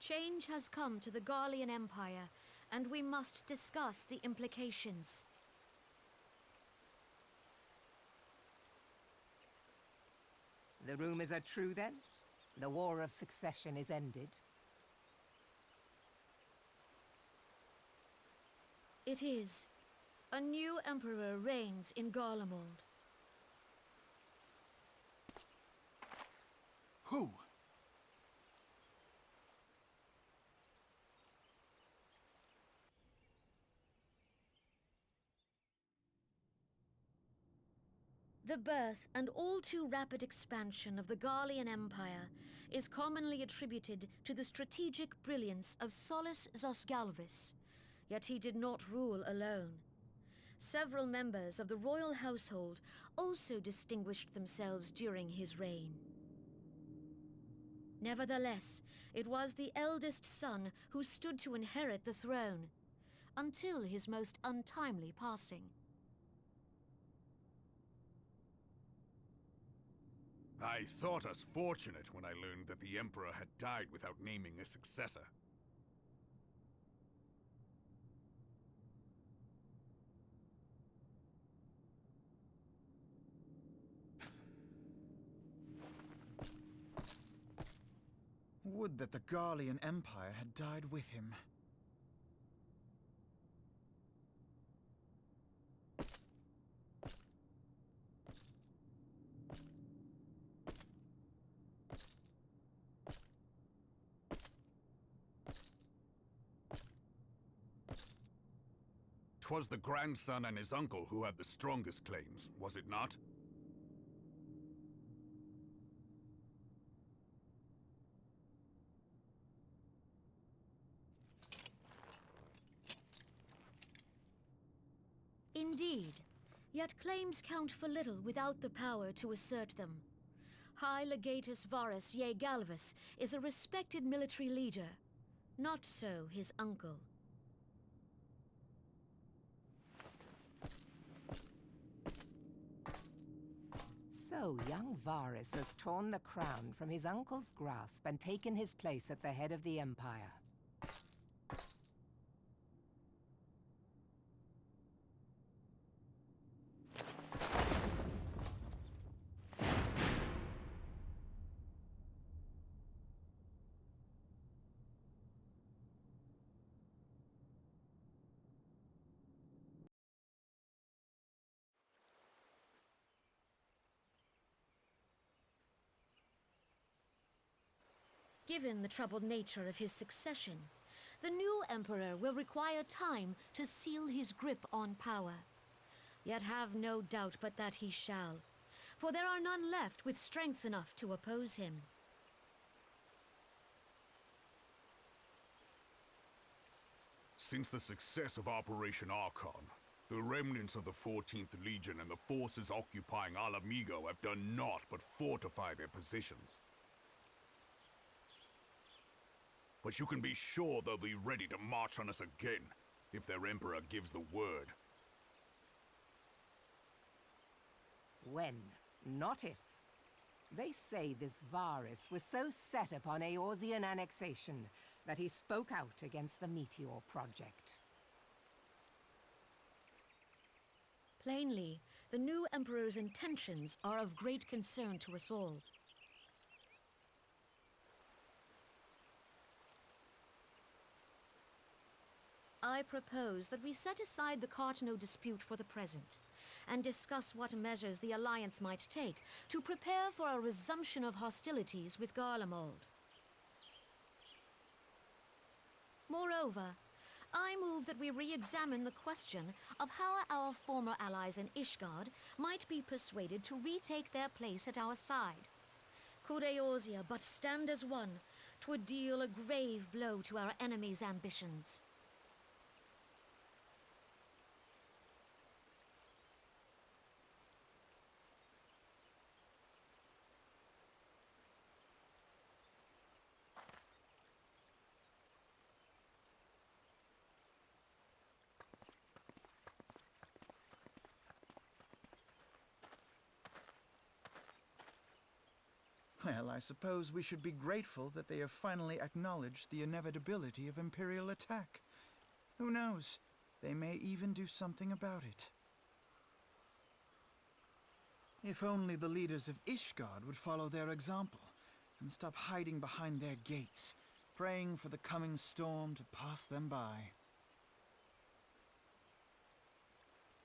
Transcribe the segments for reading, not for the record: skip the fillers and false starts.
Change has come to the Garlean Empire, and we must discuss the implications. The rumors are true, then? The War of Succession is ended? It is. A new emperor reigns in Garlemald. Who? The birth and all too rapid expansion of the Garlean Empire is commonly attributed to the strategic brilliance of Solus Zosgalvis, yet he did not rule alone. Several members of the royal household also distinguished themselves during his reign. Nevertheless, it was the eldest son who stood to inherit the throne, until his most untimely passing. I thought us fortunate when I learned that the Emperor had died without naming a successor. Would that the Garlean Empire had died with him. "'Twas the grandson and his uncle who had the strongest claims, was it not? Indeed, yet claims count for little without the power to assert them. High Legatus Varus Ye Galvus is a respected military leader, not so his uncle. So, young Varus has torn the crown from his uncle's grasp and taken his place at the head of the Empire. Given the troubled nature of his succession, the new emperor will require time to seal his grip on power. Yet have no doubt but that he shall, for there are none left with strength enough to oppose him. Since the success of Operation Archon, the remnants of the 14th Legion and the forces occupying Alamigo have done naught but fortify their positions. But you can be sure they'll be ready to march on us again, if their Emperor gives the word. When, not if. They say this Varus was so set upon Eorzean annexation that he spoke out against the Meteor Project. Plainly, the new emperor's intentions are of great concern to us all. I propose that we set aside the Cartano dispute for the present, and discuss what measures the Alliance might take to prepare for a resumption of hostilities with Garlemald. Moreover, I move that we re-examine the question of how our former allies in Ishgard might be persuaded to retake their place at our side. Could Eorzea but stand as one, 'twould deal a grave blow to our enemies' ambitions. Well, I suppose we should be grateful that they have finally acknowledged the inevitability of Imperial attack. Who knows? They may even do something about it. If only the leaders of Ishgard would follow their example and stop hiding behind their gates, praying for the coming storm to pass them by.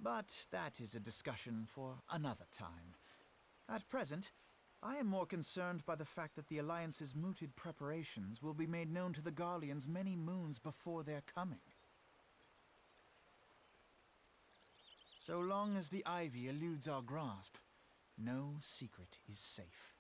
But that is a discussion for another time. At present, I am more concerned by the fact that the Alliance's mooted preparations will be made known to the Garleans many moons before their coming. So long as the Ivy eludes our grasp, no secret is safe.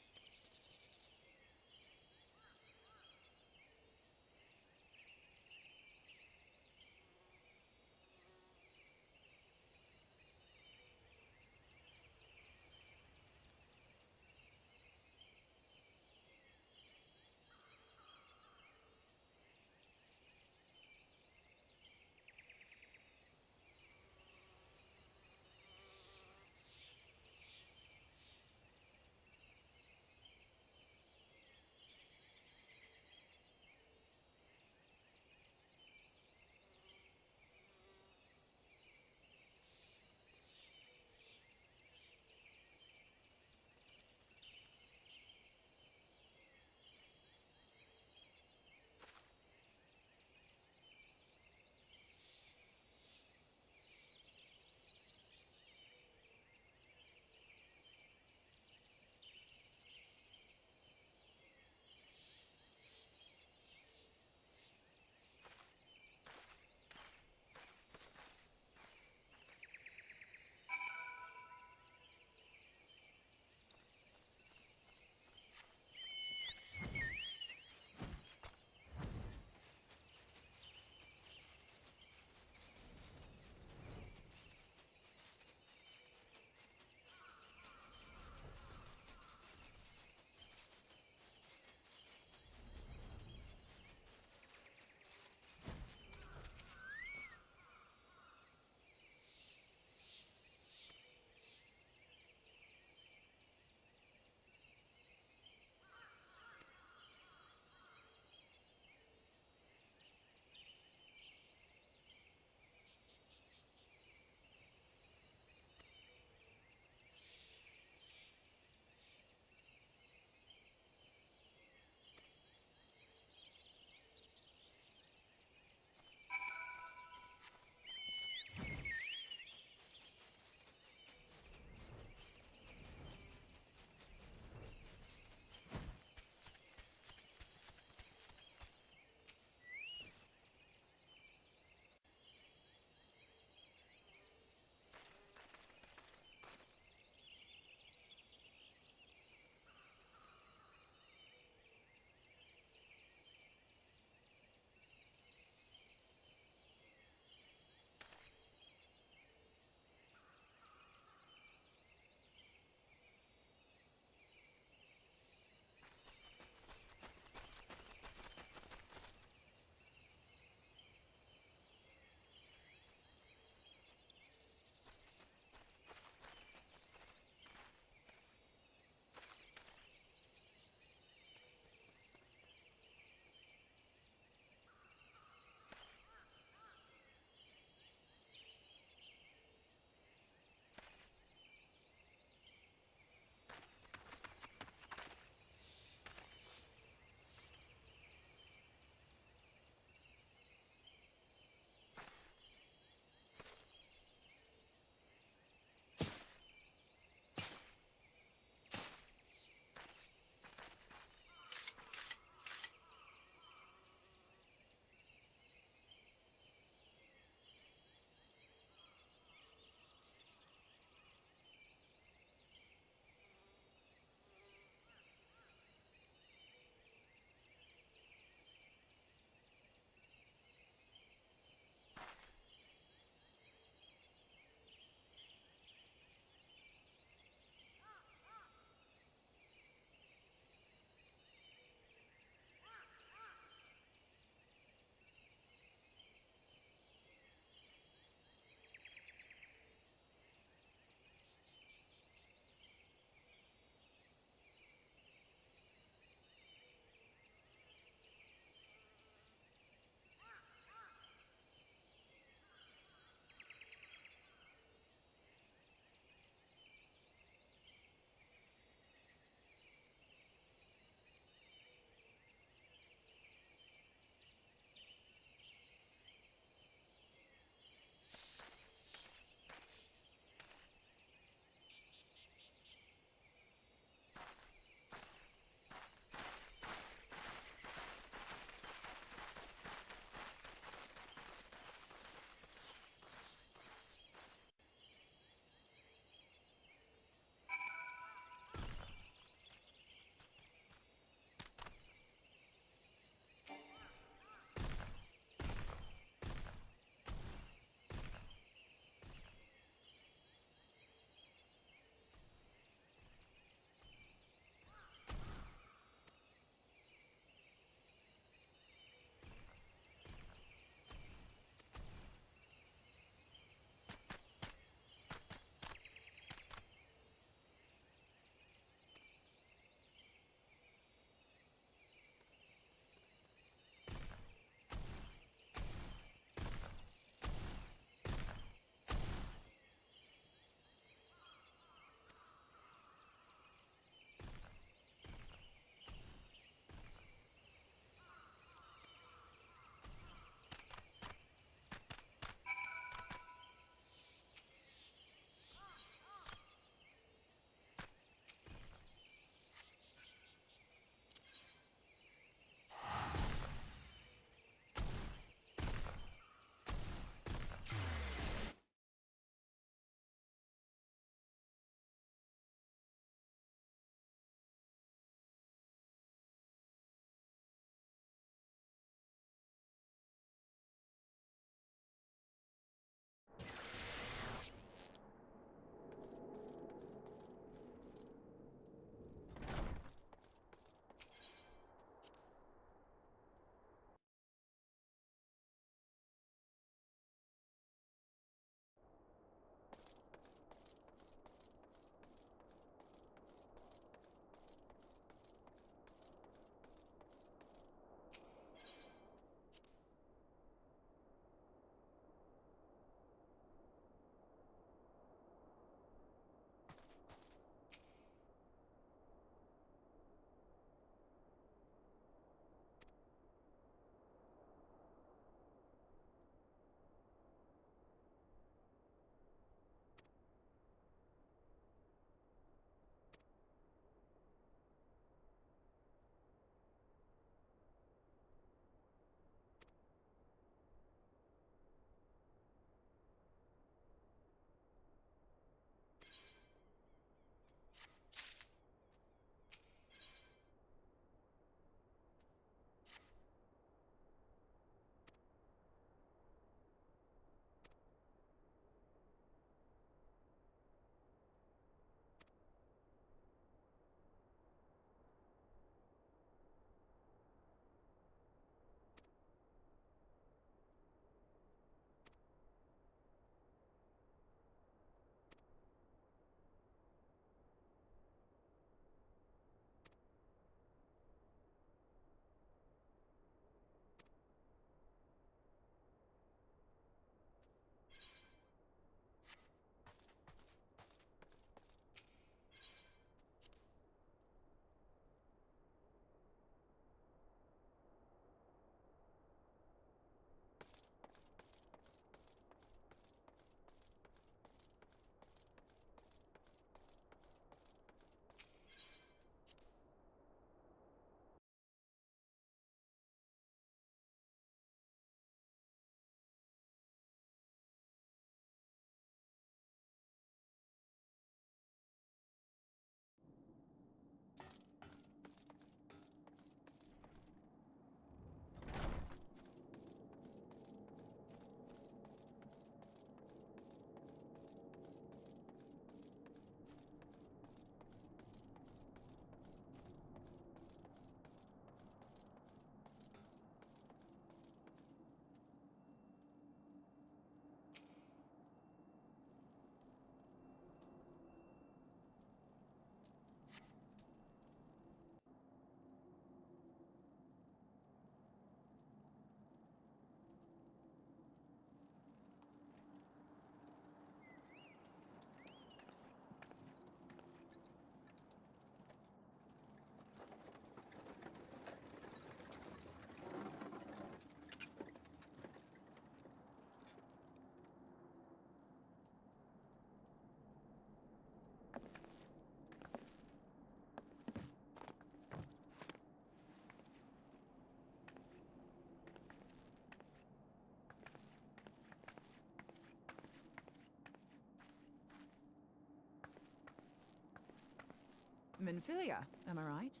Minfilia, am I right?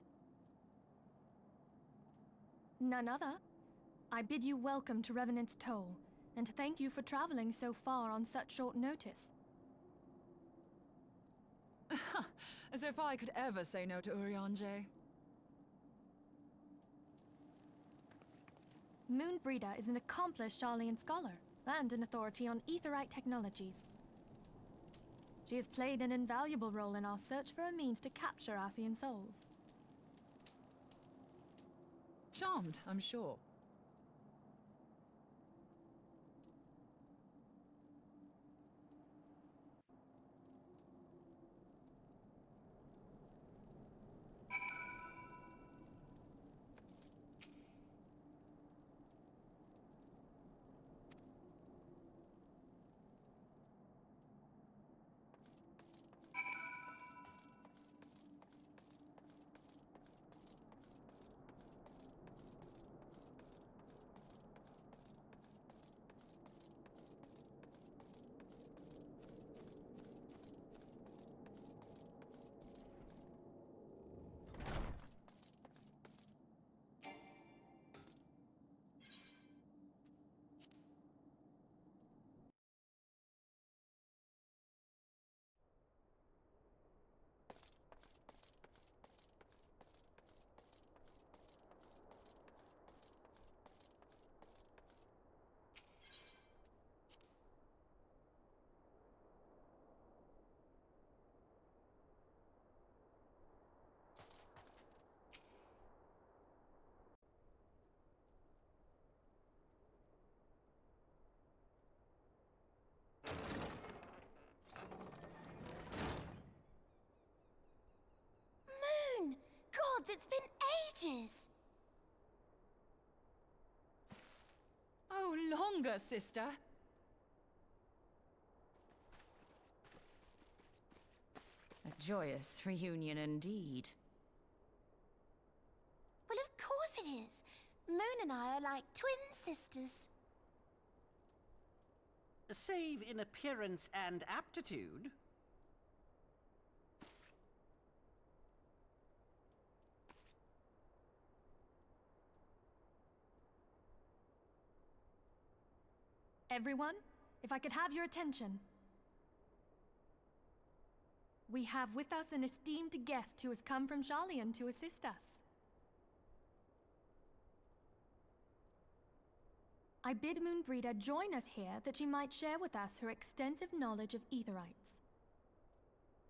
None other. I bid you welcome to Revenant's Toll, and to thank you for traveling so far on such short notice. As if I could ever say no to Urianger. Moonbreeder is an accomplished Sharlayan scholar, and an authority on aetherite technologies. She has played an invaluable role in our search for a means to capture Ascian souls. Charmed, I'm sure. Moon! Gods, it's been ages! Oh, longer, sister. A joyous reunion indeed. Well, of course it is. Moon and I are like twin sisters. Save in appearance and aptitude. Everyone, if I could have your attention. We have with us an esteemed guest who has come from Sharlayan to assist us. I bid Moonbreeder join us here that she might share with us her extensive knowledge of aetherites.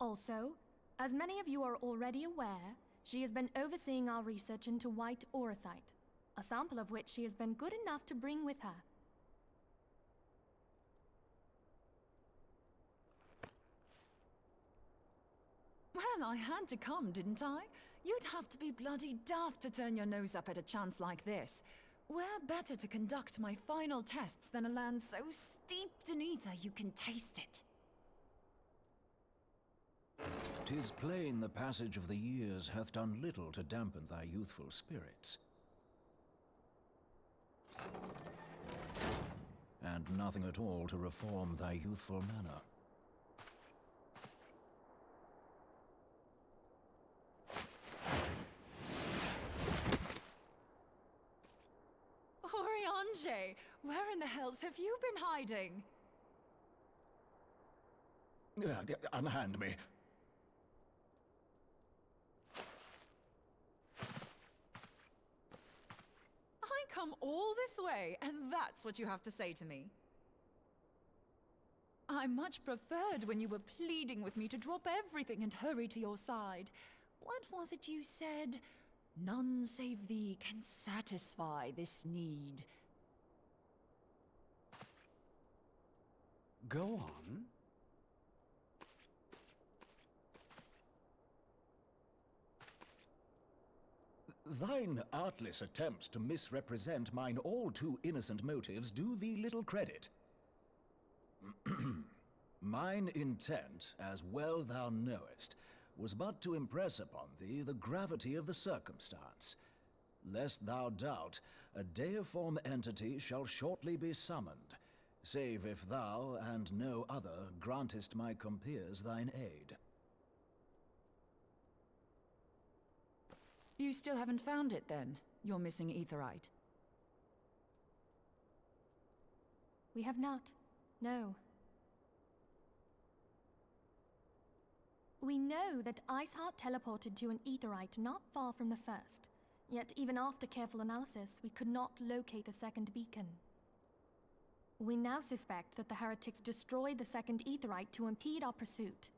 Also, as many of you are already aware, she has been overseeing our research into white auracite, a sample of which she has been good enough to bring with her. Well, I had to come, didn't I? You'd have to be bloody daft to turn your nose up at a chance like this. Where better to conduct my final tests than a land so steeped in ether you can taste it? 'Tis plain the passage of the years hath done little to dampen thy youthful spirits. And nothing at all to reform thy youthful manner. Urianger, where in the hells have you been hiding? Unhand me. I come all this way, and that's what you have to say to me. I much preferred when you were pleading with me to drop everything and hurry to your side. What was it you said? None save thee can satisfy this need. Go on. Thine artless attempts to misrepresent mine all too innocent motives do thee little credit. Mine intent, as well thou knowest, was but to impress upon thee the gravity of the circumstance. Lest thou doubt, a deiform entity shall shortly be summoned, save if thou and no other grantest my compeers thine aid. You still haven't found it, then? Your missing aetherite? We have not. No. We know that Iceheart teleported to an aetherite not far from the first. Yet even after careful analysis, we could not locate the second beacon. We now suspect that the heretics destroyed the second aetherite to impede our pursuit.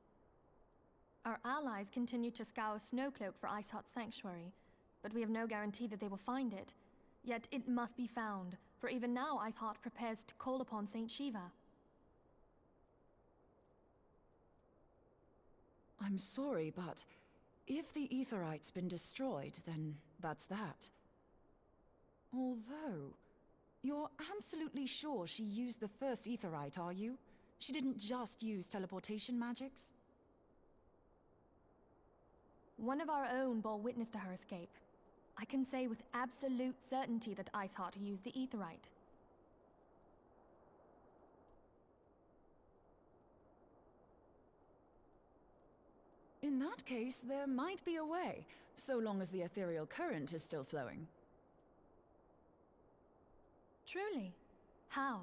Our allies continue to scour Snowcloak for Iceheart's sanctuary, but we have no guarantee that they will find it. Yet it must be found, for even now Iceheart prepares to call upon Saint Shiva. I'm sorry, but if the aetherite's been destroyed, then that's that. Although, you're absolutely sure she used the first aetherite, are you? She didn't just use teleportation magics? One of our own bore witness to her escape. I can say with absolute certainty that Iceheart used the aetherite. In that case, there might be a way, so long as the ethereal current is still flowing. Truly? How?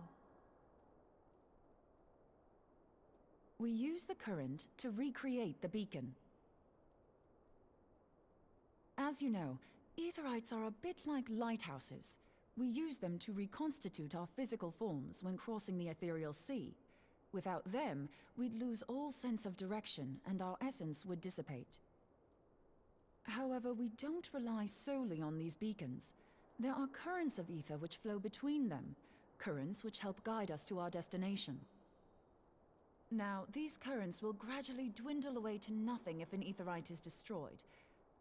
We use the current to recreate the beacon. As you know, aetherites are a bit like lighthouses. We use them to reconstitute our physical forms when crossing the ethereal sea. Without them, we'd lose all sense of direction and our essence would dissipate. However, we don't rely solely on these beacons. There are currents of ether which flow between them, currents which help guide us to our destination. Now, these currents will gradually dwindle away to nothing if an aetherite is destroyed.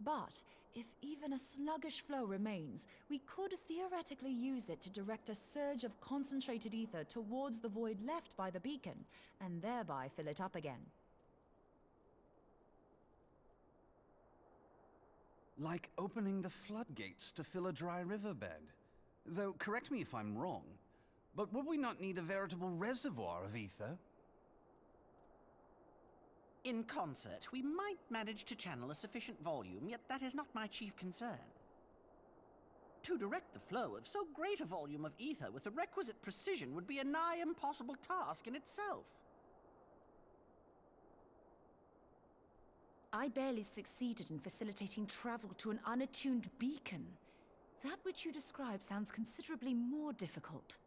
But if even a sluggish flow remains, we could theoretically use it to direct a surge of concentrated ether towards the void left by the beacon, and thereby fill it up again. Like opening the floodgates to fill a dry riverbed. Though, correct me if I'm wrong, but would we not need a veritable reservoir of ether? In concert, we might manage to channel a sufficient volume, yet that is not my chief concern. To direct the flow of so great a volume of ether with the requisite precision would be a nigh impossible task in itself. I barely succeeded in facilitating travel to an unattuned beacon. That which you describe sounds considerably more difficult.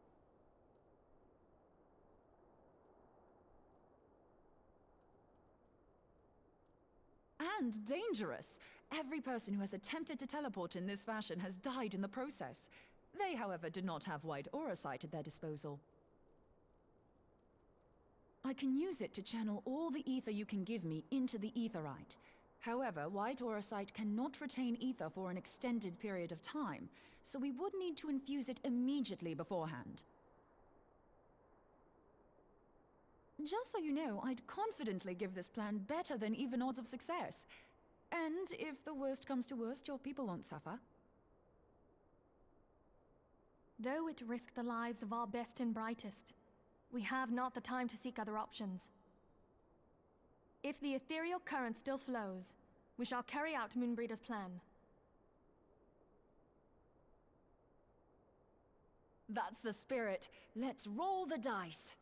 And dangerous. Every person who has attempted to teleport in this fashion has died in the process. They, however, did not have white aura sight at their disposal. I can use it to channel all the ether you can give me into the aetherite. However, white aura sight cannot retain ether for an extended period of time, so we would need to infuse it immediately beforehand. Just so you know, I'd confidently give this plan better than even odds of success. And if the worst comes to worst, your people won't suffer. Though it risked the lives of our best and brightest, we have not the time to seek other options. If the ethereal current still flows, we shall carry out Moonbreeder's plan. That's the spirit. Let's roll the dice.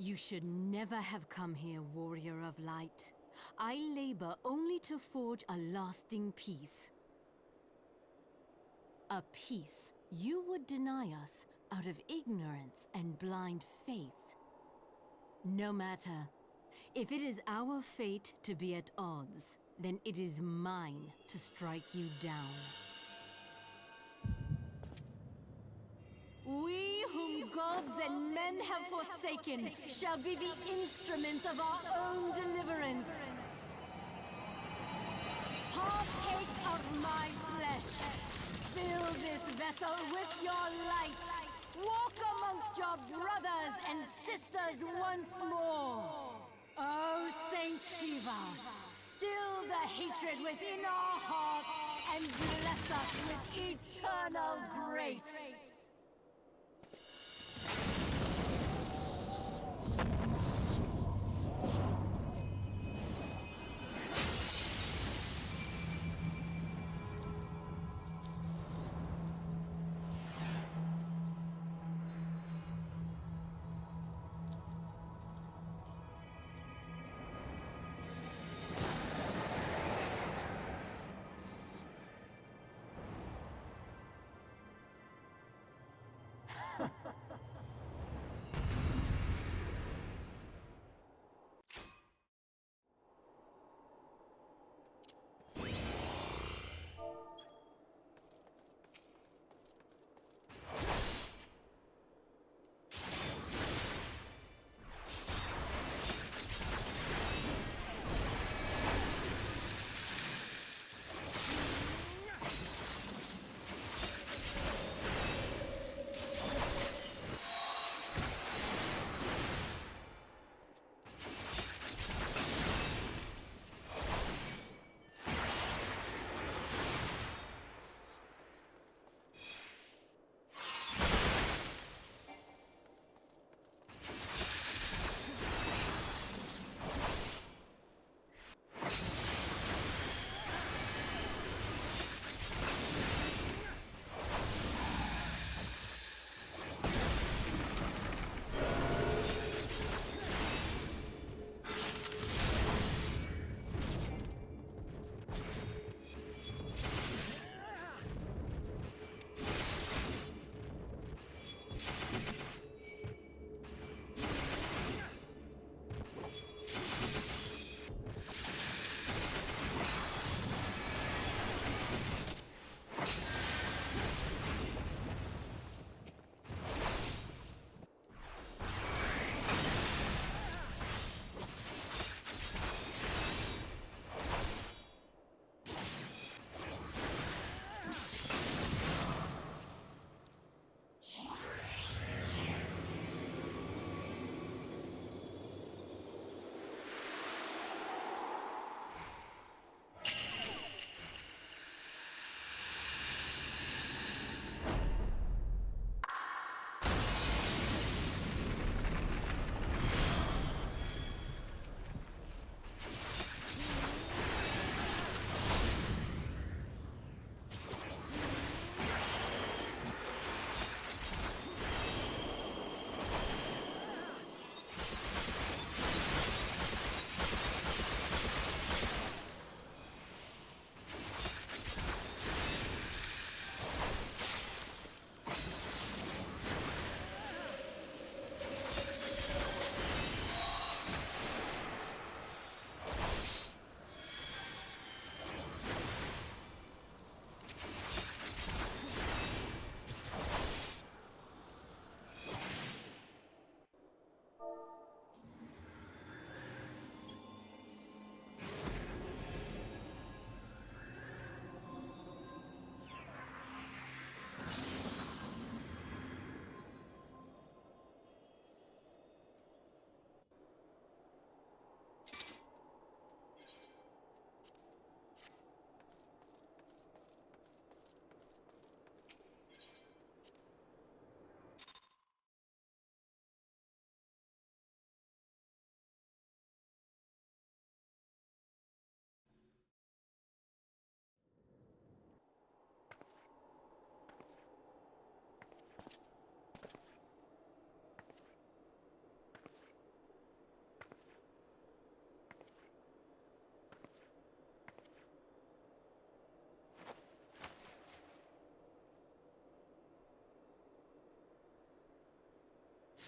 You should never have come here, warrior of light. I labor only to forge a lasting peace. A peace you would deny us out of ignorance and blind faith. No matter. If it is our fate to be at odds, then it is mine to strike you down. We whom gods and men have forsaken shall be the instruments of our own deliverance. Partake of my flesh. Fill this vessel with your light. Walk amongst your brothers and sisters once more. Oh, Saint Shiva, still the hatred within our hearts and bless us with eternal grace.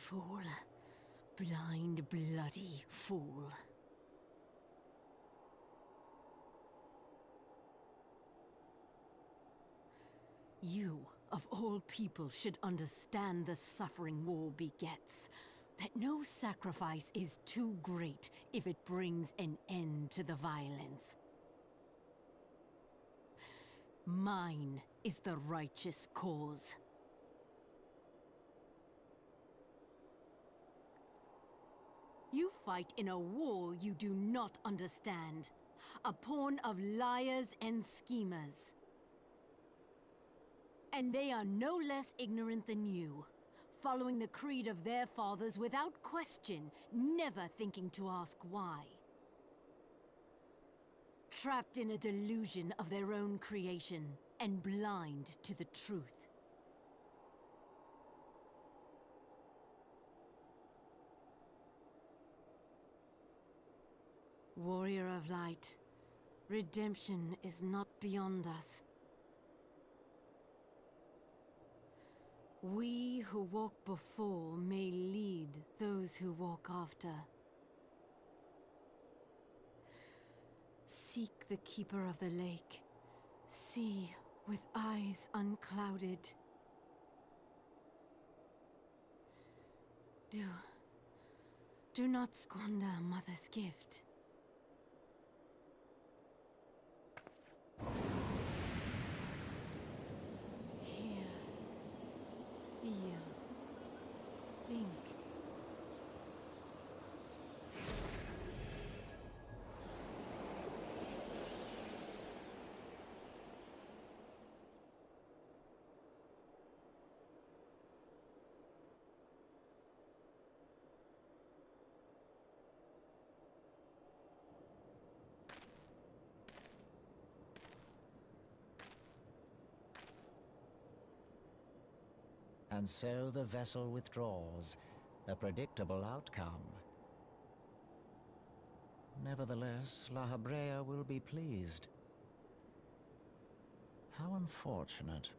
fool. Blind, bloody fool. You, of all people, should understand the suffering war begets. That no sacrifice is too great if it brings an end to the violence. Mine is the righteous cause. You fight in a war you do not understand. A pawn of liars and schemers. And they are no less ignorant than you, following the creed of their fathers without question, never thinking to ask why. Trapped in a delusion of their own creation, and blind to the truth. Warrior of light, redemption is not beyond us. We who walk before may lead those who walk after. Seek the Keeper of the Lake. See with eyes unclouded. Do not squander Mother's gift. Hear, feel, think. And so the vessel withdraws, a predictable outcome. Nevertheless, La Habrea will be pleased. How unfortunate.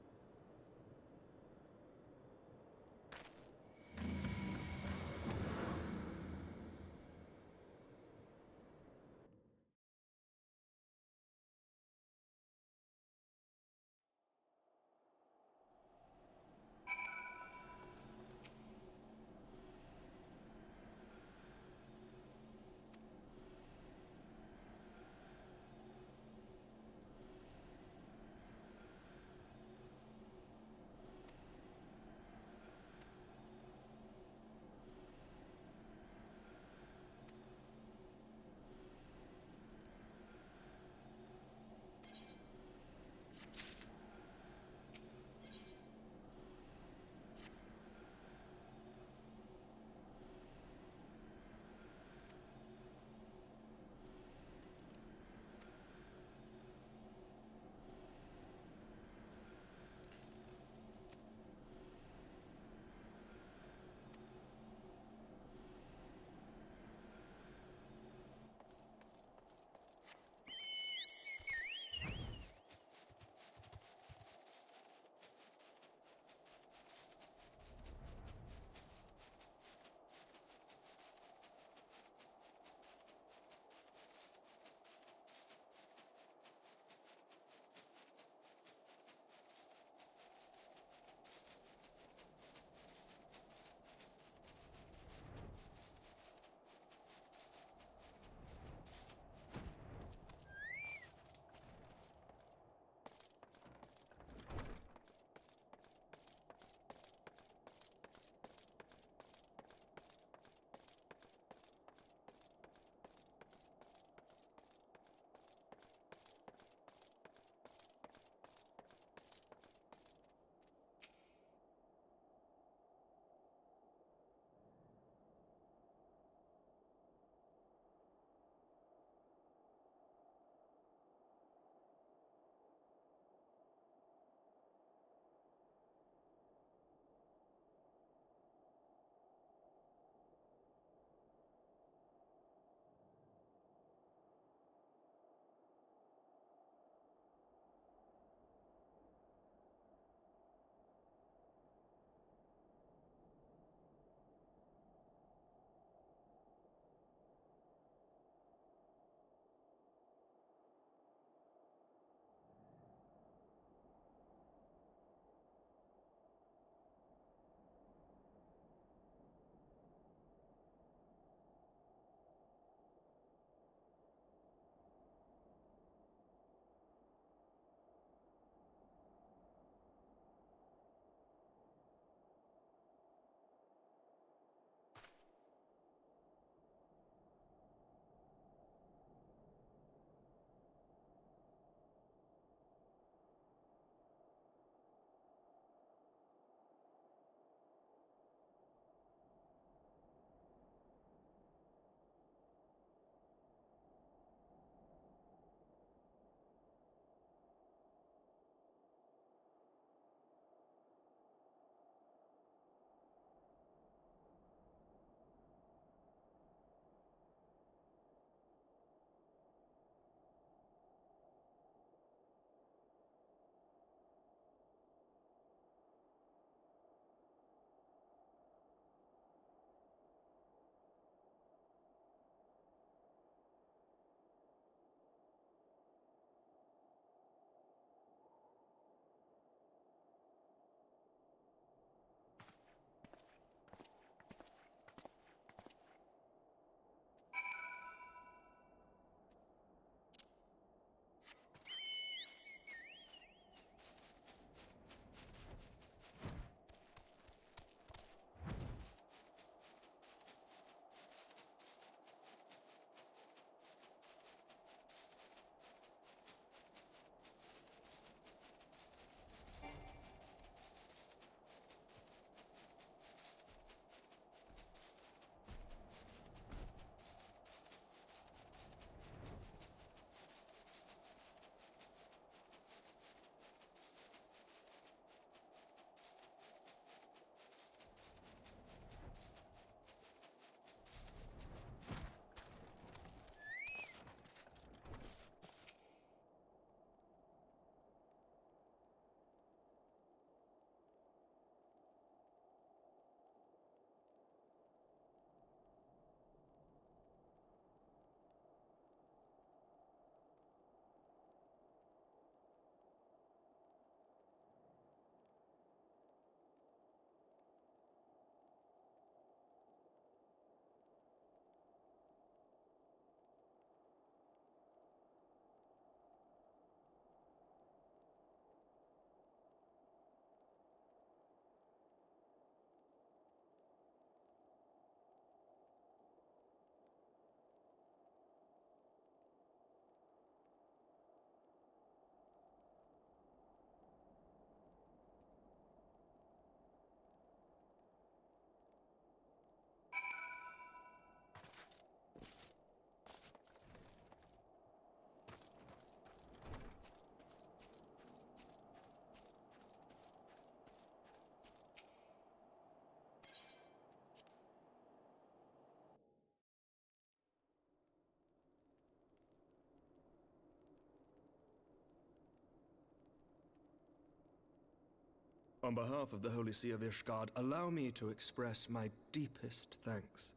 On behalf of the Holy See of Ishgard, allow me to express my deepest thanks.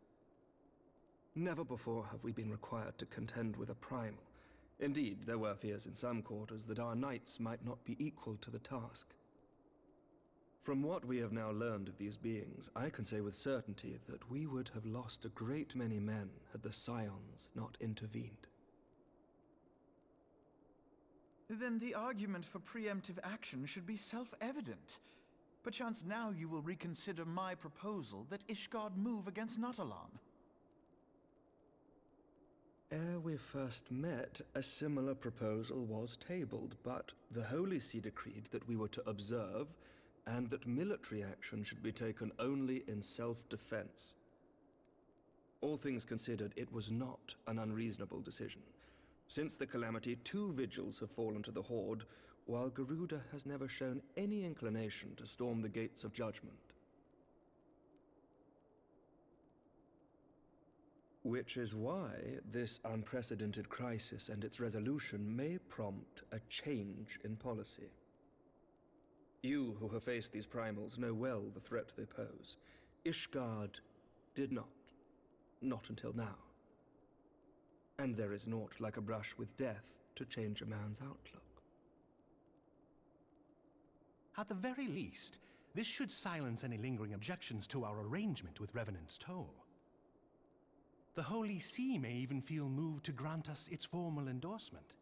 Never before have we been required to contend with a primal. Indeed, there were fears in some quarters that our knights might not be equal to the task. From what we have now learned of these beings, I can say with certainty that we would have lost a great many men had the Scions not intervened. Then the argument for preemptive action should be self-evident. Perchance now you will reconsider my proposal that Ishgard move against Nautalon. Ere we first met, a similar proposal was tabled, but the Holy See decreed that we were to observe, and that military action should be taken only in self-defense. All things considered, it was not an unreasonable decision. Since the calamity, 2 vigils have fallen to the Horde, while Garuda has never shown any inclination to storm the gates of judgment. Which is why this unprecedented crisis and its resolution may prompt a change in policy. You who have faced these primals know well the threat they pose. Ishgard did not. Not until now. And there is naught like a brush with death to change a man's outlook. At the very least, this should silence any lingering objections to our arrangement with Revenant's Toll. The Holy See may even feel moved to grant us its formal endorsement.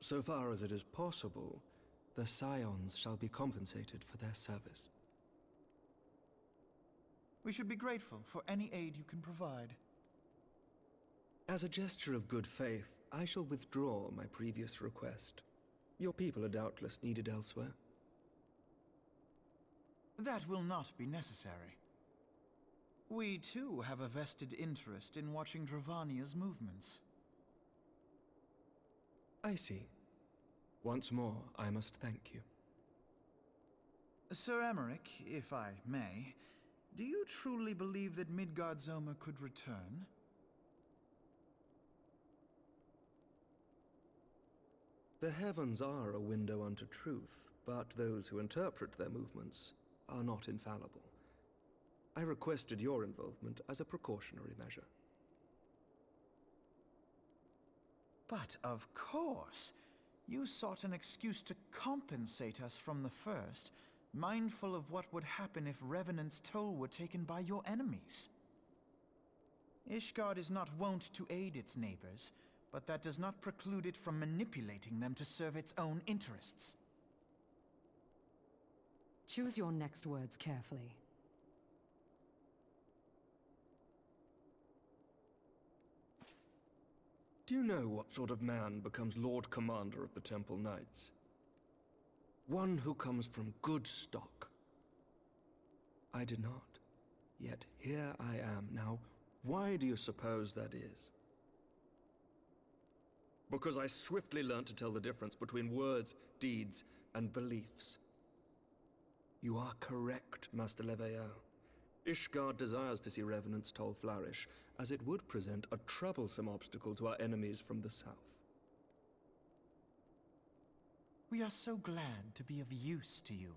So far as it is possible, the Scions shall be compensated for their service. We should be grateful for any aid you can provide. As a gesture of good faith, I shall withdraw my previous request. Your people are doubtless needed elsewhere. That will not be necessary. We, too, have a vested interest in watching Dravania's movements. I see. Once more, I must thank you. Sir Emmerich, if I may, do you truly believe that Midgard-Zoma could return? The heavens are a window unto truth, but those who interpret their movements are not infallible. I requested your involvement as a precautionary measure. But of course, you sought an excuse to compensate us from the first, mindful of what would happen if Revenant's Toll were taken by your enemies. Ishgard is not wont to aid its neighbors, but that does not preclude it from manipulating them to serve its own interests. Choose your next words carefully. Do you know what sort of man becomes Lord Commander of the Temple Knights? One who comes from good stock. I did not. Yet here I am. Now, why do you suppose that is? Because I swiftly learned to tell the difference between words, deeds, and beliefs. You are correct, Master Leveilleur. Ishgard desires to see Revenant's Toll flourish, as it would present a troublesome obstacle to our enemies from the south. We are so glad to be of use to you.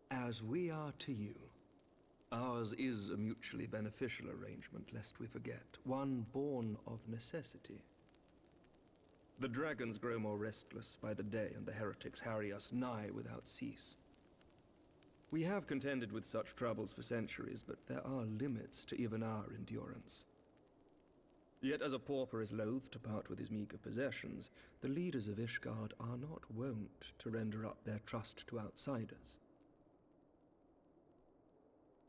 As we are to you. Ours is a mutually beneficial arrangement, lest we forget, one born of necessity. The dragons grow more restless by the day, and the heretics harry us nigh without cease. We have contended with such troubles for centuries, but there are limits to even our endurance. Yet as a pauper is loath to part with his meager possessions, the leaders of Ishgard are not wont to render up their trust to outsiders.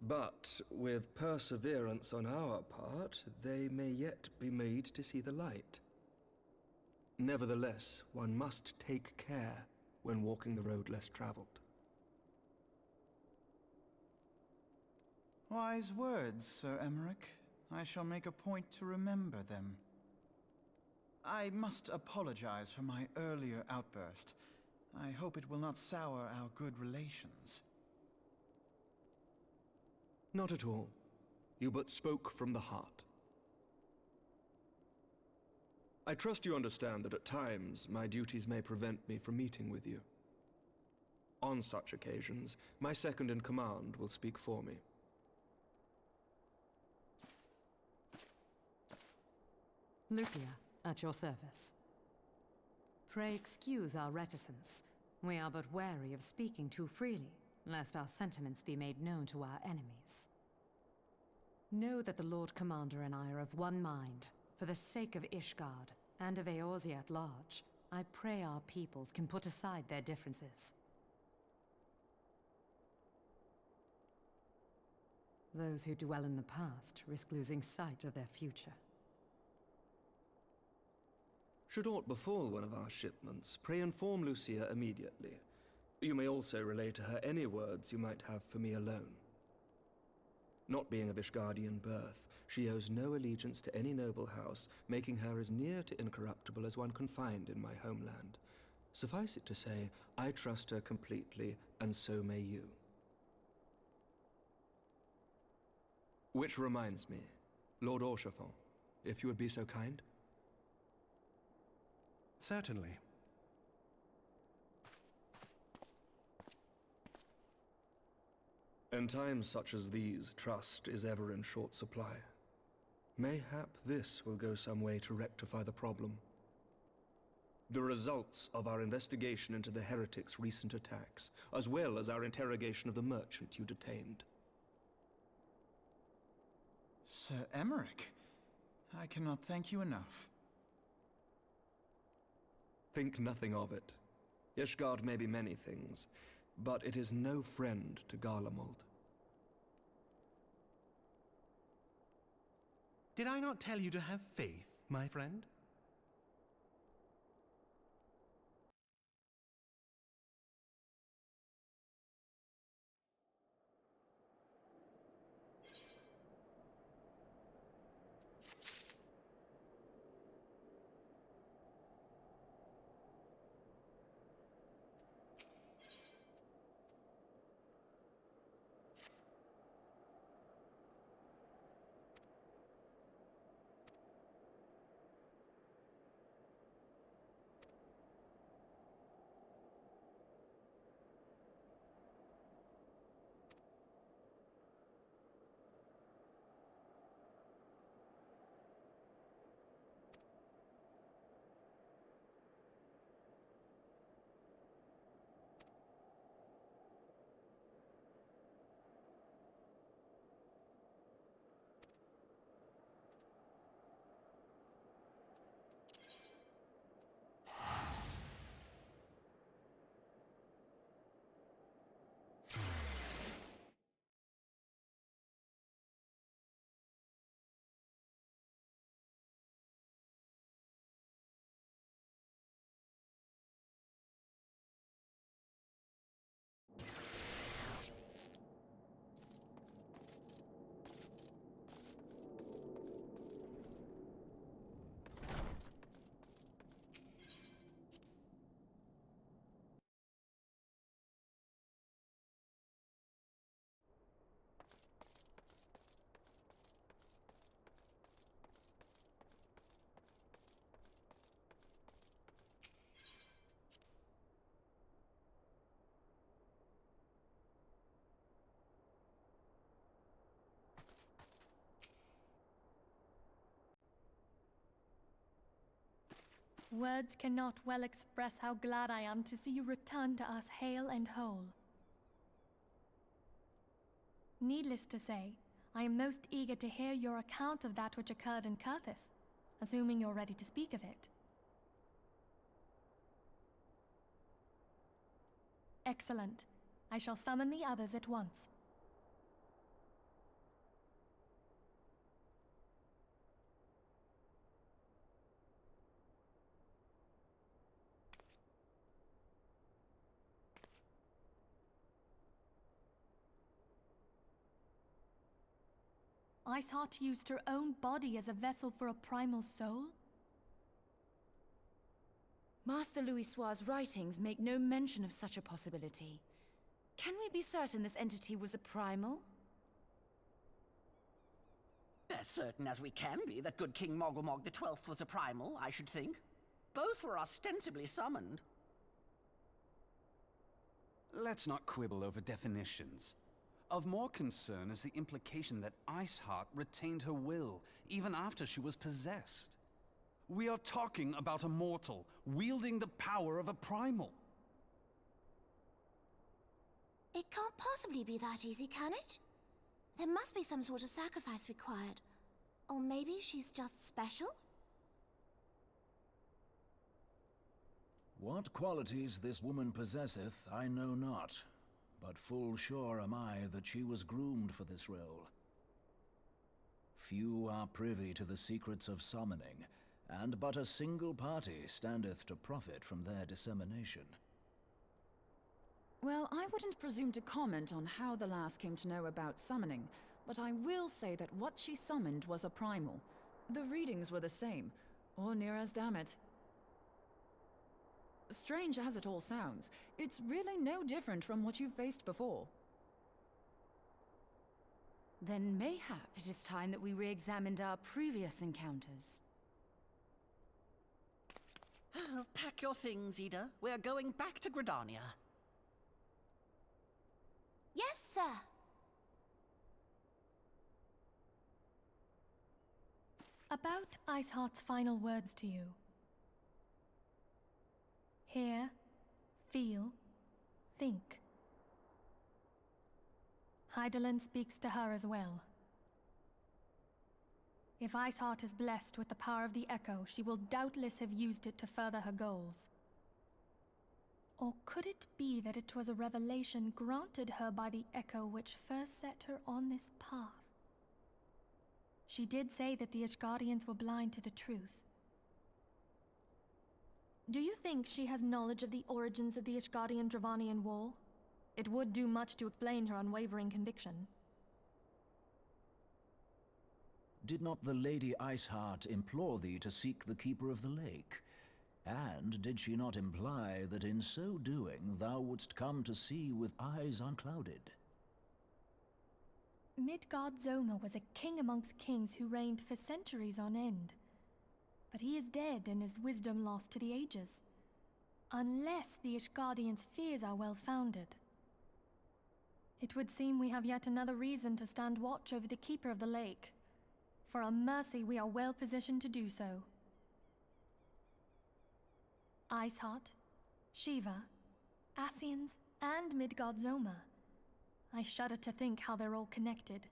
But with perseverance on our part, they may yet be made to see the light. Nevertheless, one must take care when walking the road less traveled. Wise words, Sir Emmerich. I shall make a point to remember them. I must apologize for my earlier outburst. I hope it will not sour our good relations. Not at all. You but spoke from the heart. I trust you understand that at times my duties may prevent me from meeting with you. On such occasions, my second-in-command will speak for me. Lucia, at your service. Pray excuse our reticence. We are but wary of speaking too freely, lest our sentiments be made known to our enemies. Know that the Lord Commander and I are of one mind. For the sake of Ishgard, and of Eorzea at large, I pray our peoples can put aside their differences. Those who dwell in the past risk losing sight of their future. Should aught befall one of our shipments, pray inform Lucia immediately. You may also relay to her any words you might have for me alone. Not being of Ishgardian birth, she owes no allegiance to any noble house, making her as near to incorruptible as one can find in my homeland. Suffice it to say, I trust her completely, and so may you. Which reminds me, Lord Orchefort, if you would be so kind? Certainly. In times such as these, trust is ever in short supply. Mayhap this will go some way to rectify the problem. The results of our investigation into the heretics' recent attacks, as well as our interrogation of the merchant you detained. Sir Emmerich, I cannot thank you enough. Think nothing of it. Ishgard may be many things, but it is no friend to Garlemald. Did I not tell you to have faith, my friend? Words cannot well express how glad I am to see you return to us hale and whole. Needless to say, I am most eager to hear your account of that which occurred in Kurthis, assuming you're ready to speak of it. Excellent. I shall summon the others at once. Iceheart used her own body as a vessel for a primal soul? Master Louisoix's writings make no mention of such a possibility. Can we be certain this entity was a primal? As certain as we can be that good King Mogglemog the 12th was a primal, I should think. Both were ostensibly summoned. Let's not quibble over definitions. Of more concern is the implication that Iceheart retained her will, even after she was possessed. We are talking about a mortal, wielding the power of a primal. It can't possibly be that easy, can it? There must be some sort of sacrifice required. Or maybe she's just special? What qualities this woman possesseth, I know not, but full sure am I that she was groomed for this role. Few are privy to the secrets of summoning, and but a single party standeth to profit from their dissemination. Well, I wouldn't presume to comment on how the lass came to know about summoning, but I will say that what she summoned was a primal. The readings were the same, or near as damn it. Strange as it all sounds, it's really no different from what you've faced before. Then mayhap it is time that we re-examined our previous encounters. Pack your things, Ida. We're going back to Gridania. Yes, sir. About Iceheart's final words to you. Hear, feel, think. Hydaelyn speaks to her as well. If Iceheart is blessed with the power of the Echo, she will doubtless have used it to further her goals. Or could it be that it was a revelation granted her by the Echo which first set her on this path? She did say that the Ishgardians were blind to the truth. Do you think she has knowledge of the origins of the Ishgardian-Dravanian War? It would do much to explain her unwavering conviction. Did not the Lady Iceheart implore thee to seek the Keeper of the Lake? And did she not imply that in so doing thou wouldst come to see with eyes unclouded? Midgard-Zoma was a king amongst kings who reigned for centuries on end. But he is dead and his wisdom lost to the ages. Unless the Ishgardians' fears are well-founded. It would seem we have yet another reason to stand watch over the Keeper of the Lake. For a mercy, we are well positioned to do so. Iceheart, Shiva, Ascians, and Midgard-Zoma. I shudder to think how they're all connected.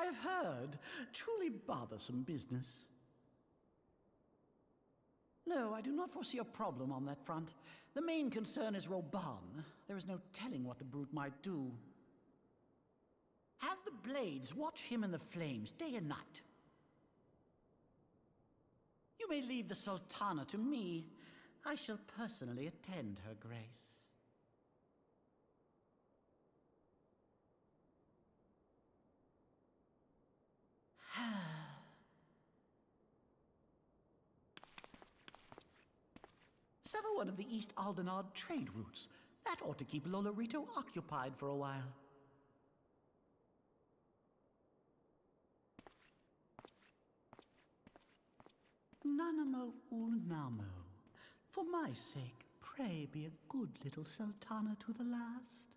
I've heard. Truly bothersome business. No, I do not foresee a problem on that front. The main concern is Roban. There is no telling what the brute might do. Have the Blades watch him in the flames day and night. You may leave the Sultana to me. I shall personally attend her grace. Sever one of the East Aldenard trade routes. That ought to keep Lolorito occupied for a while. Nanamo Ulnamo. For my sake, pray be a good little Sultana to the last.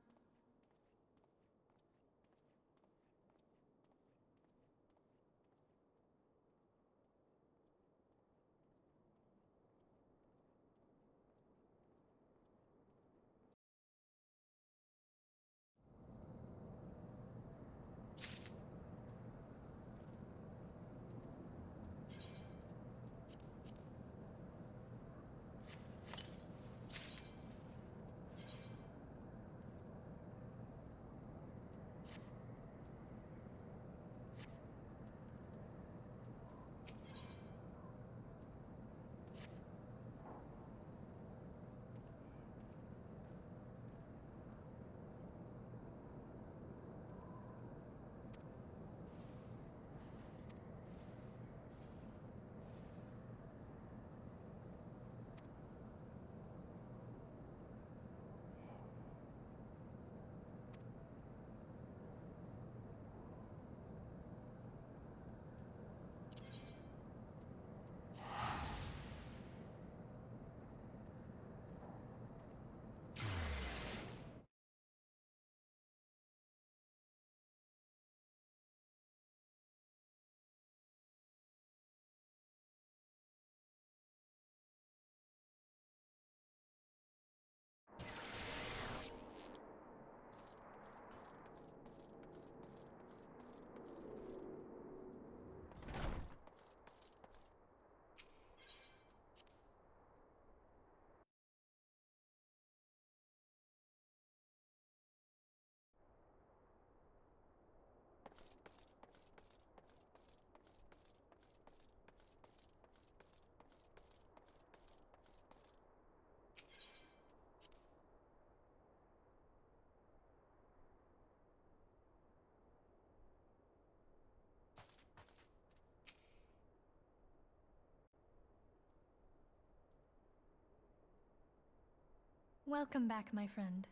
Welcome back, my friend.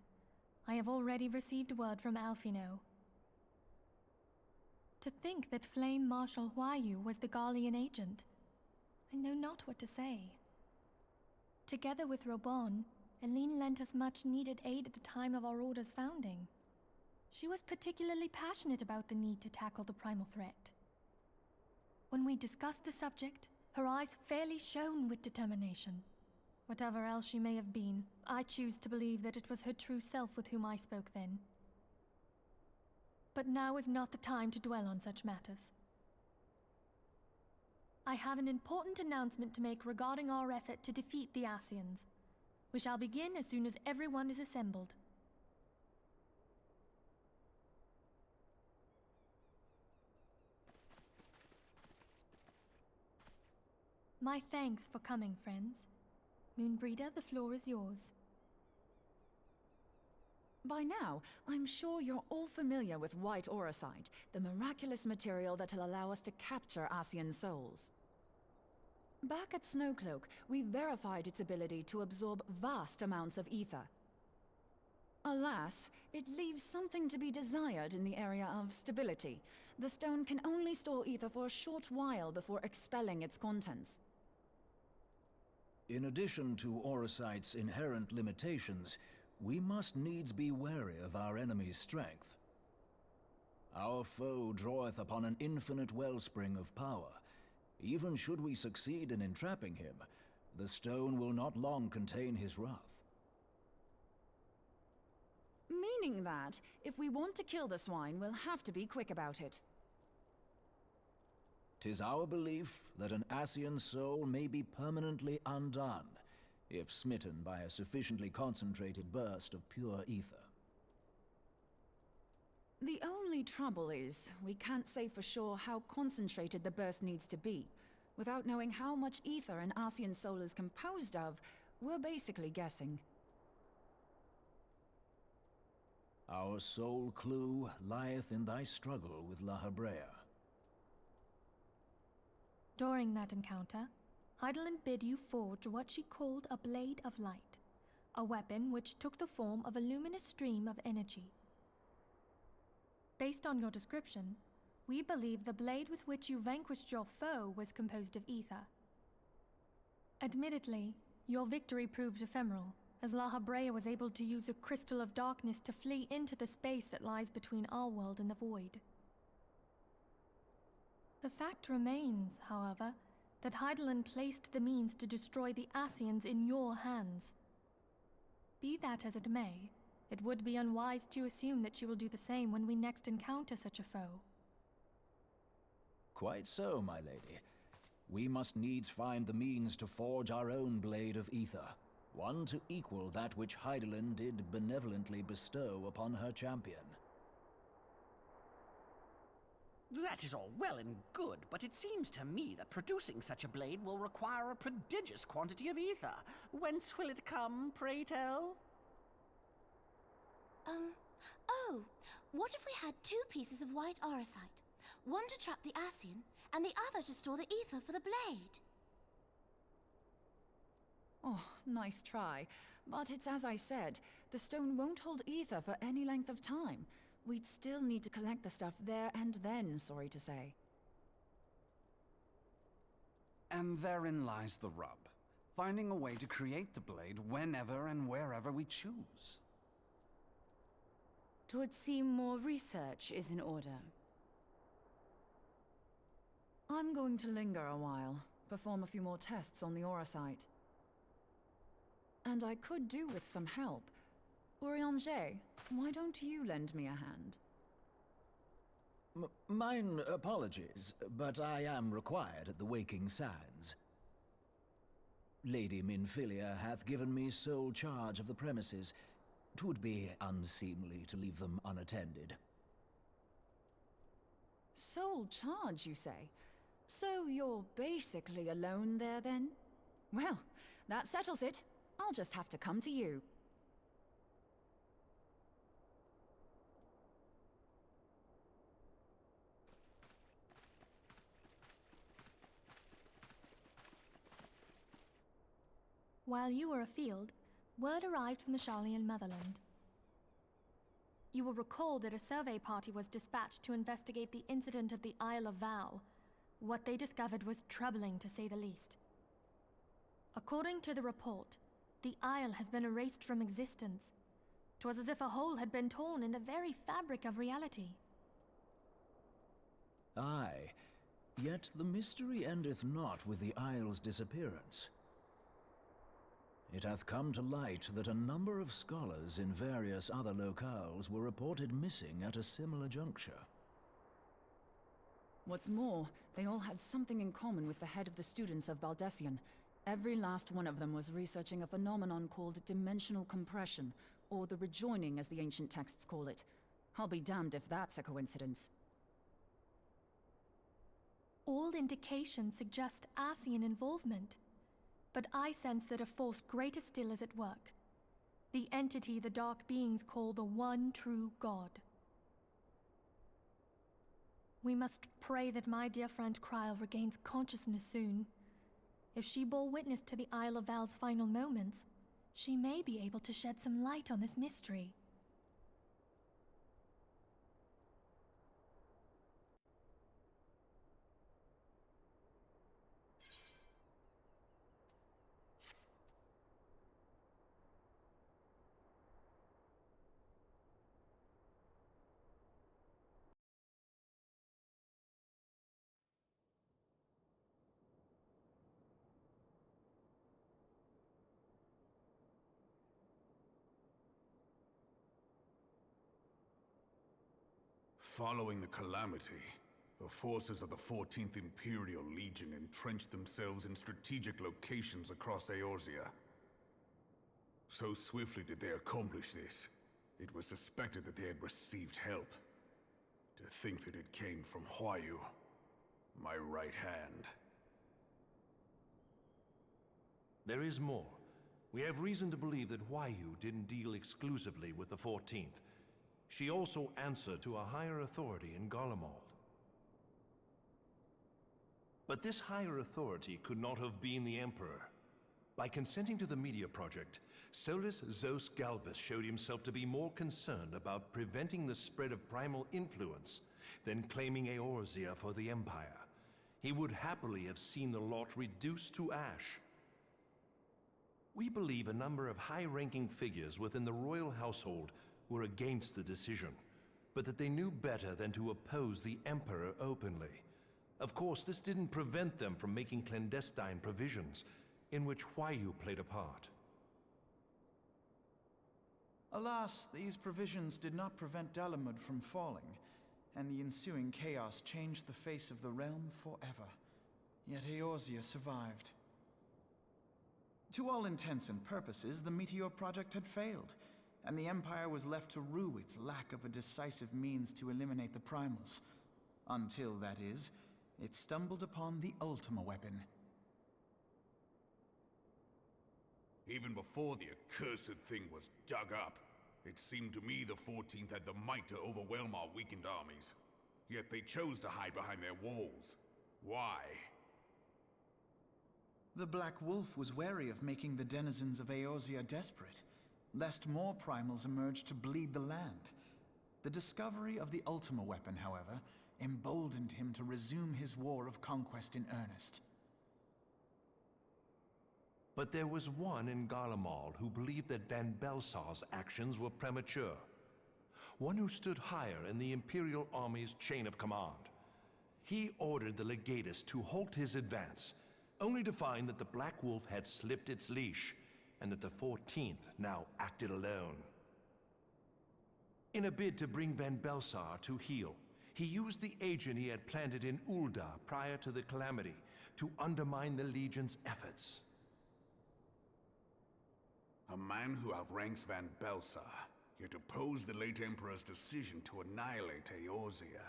I have already received word from Alfino. To think that Flame Marshal Huayu was the Garlean agent. I know not what to say. Together with Robon, Eline lent us much-needed aid at the time of our Order's founding. She was particularly passionate about the need to tackle the primal threat. When we discussed the subject, her eyes fairly shone with determination. Whatever else she may have been, I choose to believe that it was her true self with whom I spoke then. But now is not the time to dwell on such matters. I have an important announcement to make regarding our effort to defeat the Ascians. We shall begin as soon as everyone is assembled. My thanks for coming, friends. Moonbreeder, the floor is yours. By now, I'm sure you're all familiar with White Auracite, the miraculous material that'll allow us to capture Ascian souls. Back at Snowcloak, we verified its ability to absorb vast amounts of ether. Alas, it leaves something to be desired in the area of stability. The stone can only store ether for a short while before expelling its contents. In addition to Auracite's inherent limitations, we must needs be wary of our enemy's strength. Our foe draweth upon an infinite wellspring of power. Even should we succeed in entrapping him, the stone will not long contain his wrath. Meaning that, if we want to kill the swine, we'll have to be quick about it. 'Tis our belief that an Ascian soul may be permanently undone, if smitten by a sufficiently concentrated burst of pure ether. The only trouble is, we can't say for sure how concentrated the burst needs to be. Without knowing how much ether an Ascian soul is composed of, we're basically guessing. Our sole clue lieth in thy struggle with La Habrea. During that encounter, Heidelin bid you forge what she called a Blade of Light, a weapon which took the form of a luminous stream of energy. Based on your description, we believe the blade with which you vanquished your foe was composed of ether. Admittedly, your victory proved ephemeral, as La Habrea was able to use a crystal of darkness to flee into the space that lies between our world and the void. The fact remains, however, that Heidelin placed the means to destroy the Ascians in your hands. Be that as it may, it would be unwise to assume that you will do the same when we next encounter such a foe. Quite so, my lady. We must needs find the means to forge our own blade of ether, one to equal that which Heidelin did benevolently bestow upon her champion. That is all well and good, but it seems to me that producing such a blade will require a prodigious quantity of ether. Whence will it come, pray tell? Oh, what if we had two pieces of white orosite? One to trap the Ascian, and the other to store the ether for the blade. Oh, nice try. But it's as I said, the stone won't hold ether for any length of time. We'd still need to collect the stuff there and then, sorry to say. And therein lies the rub. Finding a way to create the blade whenever and wherever we choose. 'Twould seem more research is in order. I'm going to linger a while, perform a few more tests on the orosite. And I could do with some help. Urianger, why don't you lend me a hand? Mine apologies, but I am required at the Waking Sands. Lady Minfilia hath given me sole charge of the premises. 'Twould be unseemly to leave them unattended. Sole charge, you say? So you're basically alone there, then? Well, that settles it. I'll just have to come to you. While you were afield, word arrived from the Sharlayan motherland. You will recall that a survey party was dispatched to investigate the incident at the Isle of Val. What they discovered was troubling, to say the least. According to the report, the Isle has been erased from existence. 'Twas as if a hole had been torn in the very fabric of reality. Aye, yet the mystery endeth not with the Isle's disappearance. It hath come to light that a number of scholars in various other locales were reported missing at a similar juncture. What's more, they all had something in common with the head of the students of Baldessian. Every last one of them was researching a phenomenon called dimensional compression, or the rejoining as the ancient texts call it. I'll be damned if that's a coincidence. All indications suggest Ascian involvement. But I sense that a force greater still is at work. The entity the Dark Beings call the One True God. We must pray that my dear friend Kryl regains consciousness soon. If she bore witness to the Isle of Val's final moments, she may be able to shed some light on this mystery. Following the calamity, The forces of the 14th Imperial Legion entrenched themselves in strategic locations across Eorzea. So swiftly did they accomplish this, it was suspected that they had received help. To think that it came from Huayu, my right hand. There is more. We have reason to believe that Huayu didn't deal exclusively with the 14th. She also answered to a higher authority in Garlemald. But this higher authority could not have been the Emperor. By consenting to the Media Project, Solus Zos Galvus showed himself to be more concerned about preventing the spread of primal influence than claiming Eorzea for the Empire. He would happily have seen the lot reduced to ash. We believe a number of high-ranking figures within the royal household were against the decision, but that they knew better than to oppose the Emperor openly. Of course, this didn't prevent them from making clandestine provisions, in which Huayu played a part. Alas, these provisions did not prevent Dalamud from falling, and the ensuing chaos changed the face of the realm forever. Yet Eorzea survived. To all intents and purposes, the Meteor Project had failed, and the Empire was left to rue its lack of a decisive means to eliminate the primals. Until, that is, it stumbled upon the Ultima weapon. Even before the accursed thing was dug up, it seemed to me the 14th had the might to overwhelm our weakened armies. Yet they chose to hide behind their walls. Why? The Black Wolf was wary of making the denizens of Eorzea desperate, lest more primals emerge to bleed the land. The discovery of the Ultima weapon, however, emboldened him to resume his war of conquest in earnest. But there was one in Garlemald who believed that Van Belsar's actions were premature. One who stood higher in the Imperial Army's chain of command. He ordered the Legatus to halt his advance, only to find that the Black Wolf had slipped its leash, and that the 14th now acted alone. In a bid to bring Van Belsar to heel, he used the agent he had planted in Ul'dah prior to the Calamity to undermine the Legion's efforts. A man who outranks Van Belsar, yet opposed the late Emperor's decision to annihilate Eorzea.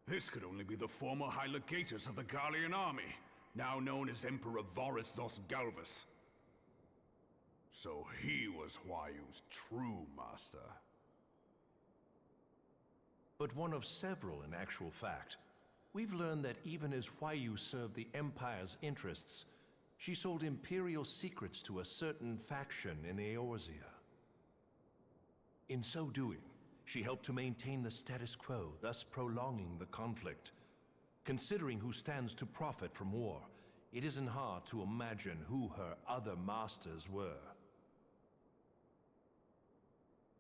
This could only be the former High Legatus of the Garlean army, now known as Emperor Varus Zos Galvus. So he was Huayu's true master. But one of several in actual fact. We've learned that even as Huayu served the Empire's interests, she sold Imperial secrets to a certain faction in Eorzea. In so doing, she helped to maintain the status quo, thus prolonging the conflict. Considering who stands to profit from war, it isn't hard to imagine who her other masters were.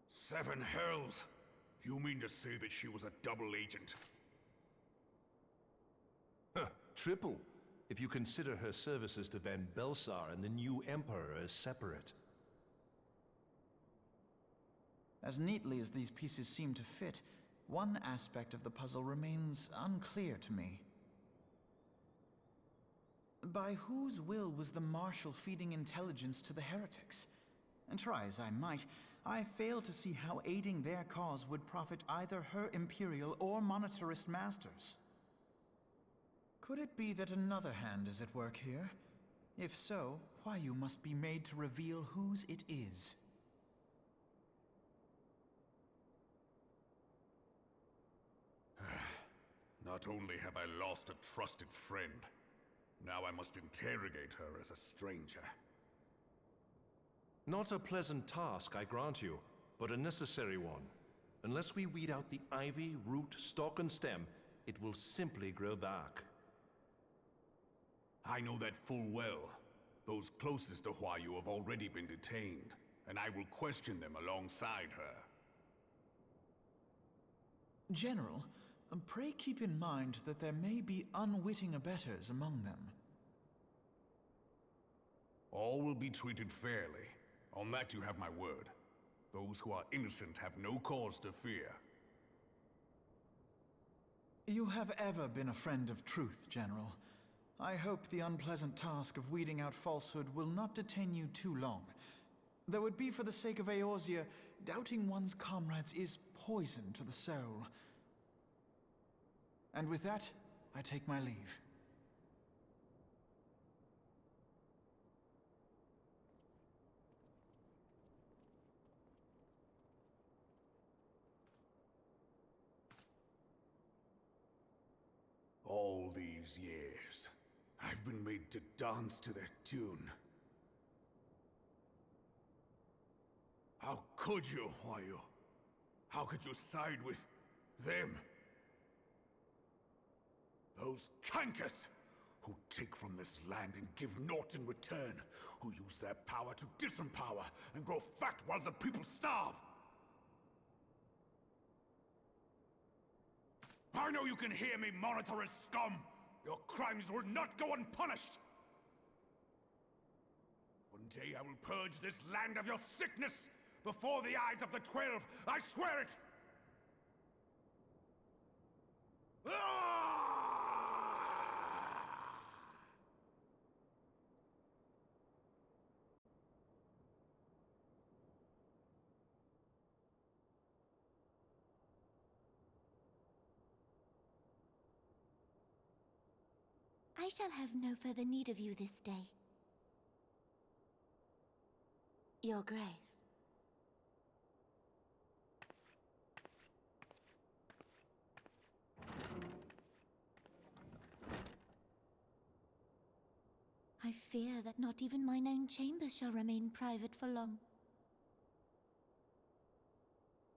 Seven hells! You mean to say that she was a double agent? Huh, triple, if you consider her services to Van Belsar and the new Emperor as separate. As neatly as these pieces seem to fit, one aspect of the puzzle remains unclear to me. By whose will was the Marshal feeding intelligence to the heretics? And try as I might, I fail to see how aiding their cause would profit either her Imperial or monetarist masters. Could it be that another hand is at work here? If so, Huayu must be made to reveal whose it is. Not only have I lost a trusted friend, now I must interrogate her as a stranger. Not a pleasant task, I grant you, but a necessary one. Unless we weed out the ivy, root, stalk, and stem, it will simply grow back. I know that full well. Those closest to Huayu have already been detained, and I will question them alongside her. General, pray keep in mind that there may be unwitting abettors among them. All will be treated fairly. On that you have my word. Those who are innocent have no cause to fear. You have ever been a friend of truth, General. I hope the unpleasant task of weeding out falsehood will not detain you too long. Though it be for the sake of Eorzea, doubting one's comrades is poison to the soul. And with that, I take my leave. All these years, I've been made to dance to their tune. How could you, Huayu? How could you side with them? Those cankers who take from this land and give naught in return, who use their power to disempower and grow fat while the people starve. I know you can hear me, monitor as scum! Your crimes will not go unpunished! One day I will purge this land of your sickness! Before the eyes of the 12, I swear it! I shall have no further need of you this day. Your Grace. I fear that not even mine own chambers shall remain private for long.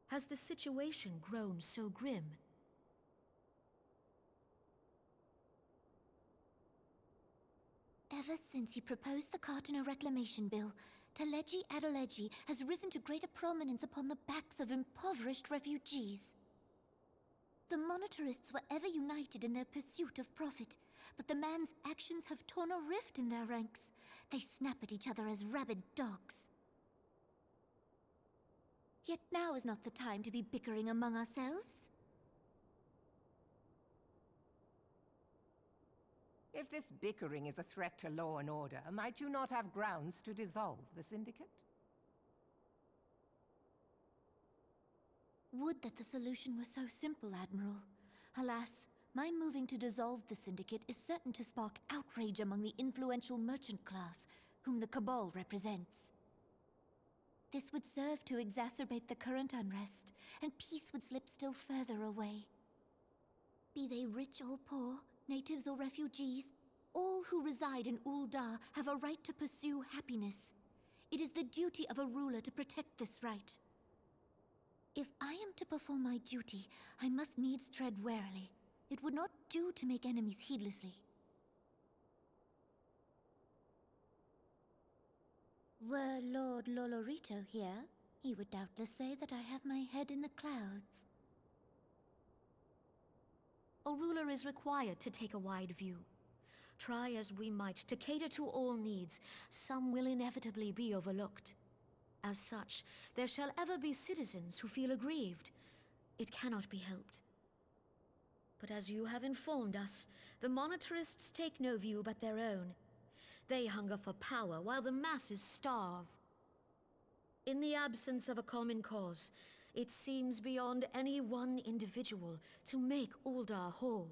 Has the situation grown so grim? Ever since he proposed the Cartiner Reclamation Bill, Teleji Adeleji has risen to greater prominence upon the backs of impoverished refugees. The Monetarists were ever united in their pursuit of profit, but the man's actions have torn a rift in their ranks. They snap at each other as rabid dogs. Yet now is not the time to be bickering among ourselves. If this bickering is a threat to law and order, might you not have grounds to dissolve the Syndicate? Would that the solution were so simple, Admiral. Alas, my moving to dissolve the Syndicate is certain to spark outrage among the influential merchant class, whom the Cabal represents. This would serve to exacerbate the current unrest, and peace would slip still further away. Be they rich or poor, natives or refugees, all who reside in Ul'dah have a right to pursue happiness. It is the duty of a ruler to protect this right. If I am to perform my duty, I must needs tread warily. It would not do to make enemies heedlessly. Were Lord Lolorito here, he would doubtless say that I have my head in the clouds. A ruler is required to take a wide view. Try as we might to cater to all needs, some will inevitably be overlooked. As such, there shall ever be citizens who feel aggrieved. It cannot be helped. But as you have informed us, the Monetarists take no view but their own. They hunger for power while the masses starve. In the absence of a common cause, it seems beyond any one individual to make Ul'dah whole.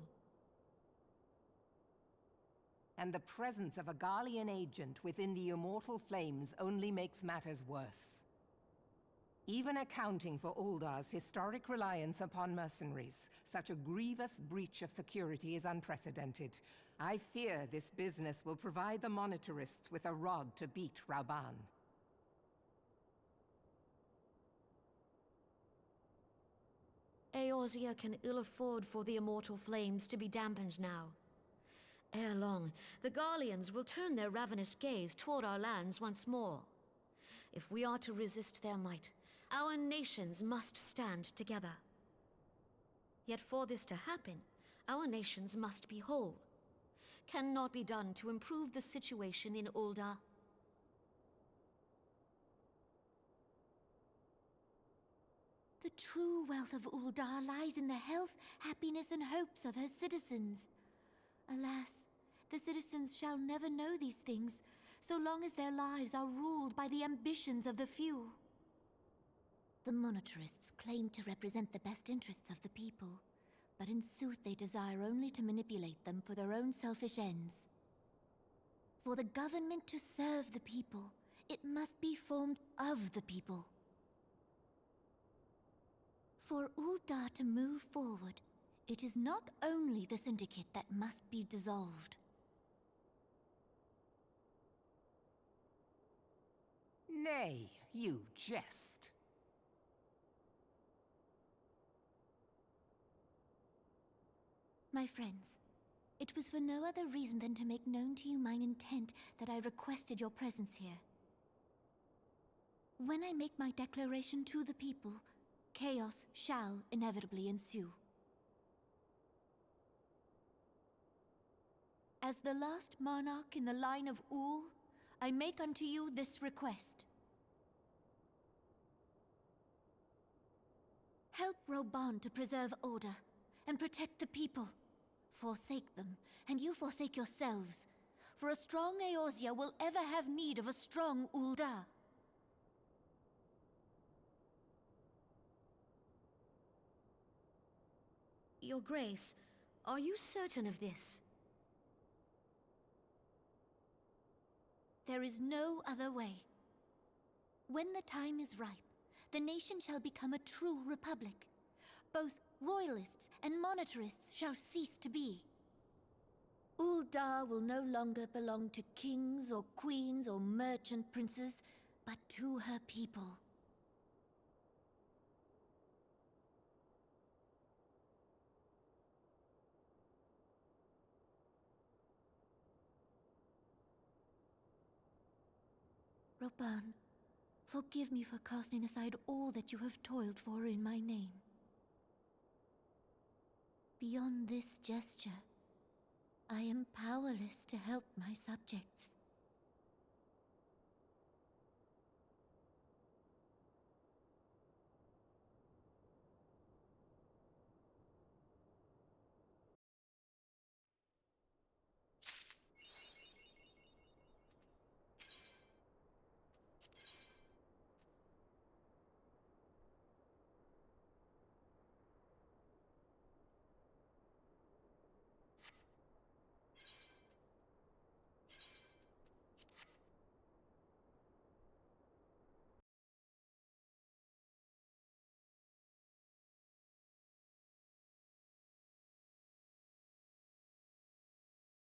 And the presence of a Garlean agent within the Immortal Flames only makes matters worse. Even accounting for Uldah's historic reliance upon mercenaries, such a grievous breach of security is unprecedented. I fear this business will provide the Monetarists with a rod to beat Rauban. Eorzea can ill afford for the Immortal Flames to be dampened now. Ere long, the Garleans will turn their ravenous gaze toward our lands once more. If we are to resist their might, our nations must stand together. Yet for this to happen, our nations must be whole. Cannot be done to improve the situation in Ul'dah. The true wealth of Uldar lies in the health, happiness, and hopes of her citizens. Alas, the citizens shall never know these things, so long as their lives are ruled by the ambitions of the few. The monetarists claim to represent the best interests of the people, but in sooth they desire only to manipulate them for their own selfish ends. For the government to serve the people, it must be formed of the people. For Uldar to move forward, it is not only the Syndicate that must be dissolved. Nay, you jest. My friends, it was for no other reason than to make known to you mine intent that I requested your presence here. When I make my declaration to the people, chaos shall inevitably ensue. As the last monarch in the line of Ul, I make unto you this request. Help Roban to preserve order and protect the people. Forsake them, and you forsake yourselves, for a strong Eorzea will ever have need of a strong Uldar. Your Grace, are you certain of this? There is no other way. When the time is ripe, the nation shall become a true republic. Both royalists and monetarists shall cease to be. Uldar will no longer belong to kings or queens or merchant princes, but to her people. Roban, forgive me for casting aside all that you have toiled for in my name. Beyond this gesture, I am powerless to help my subjects.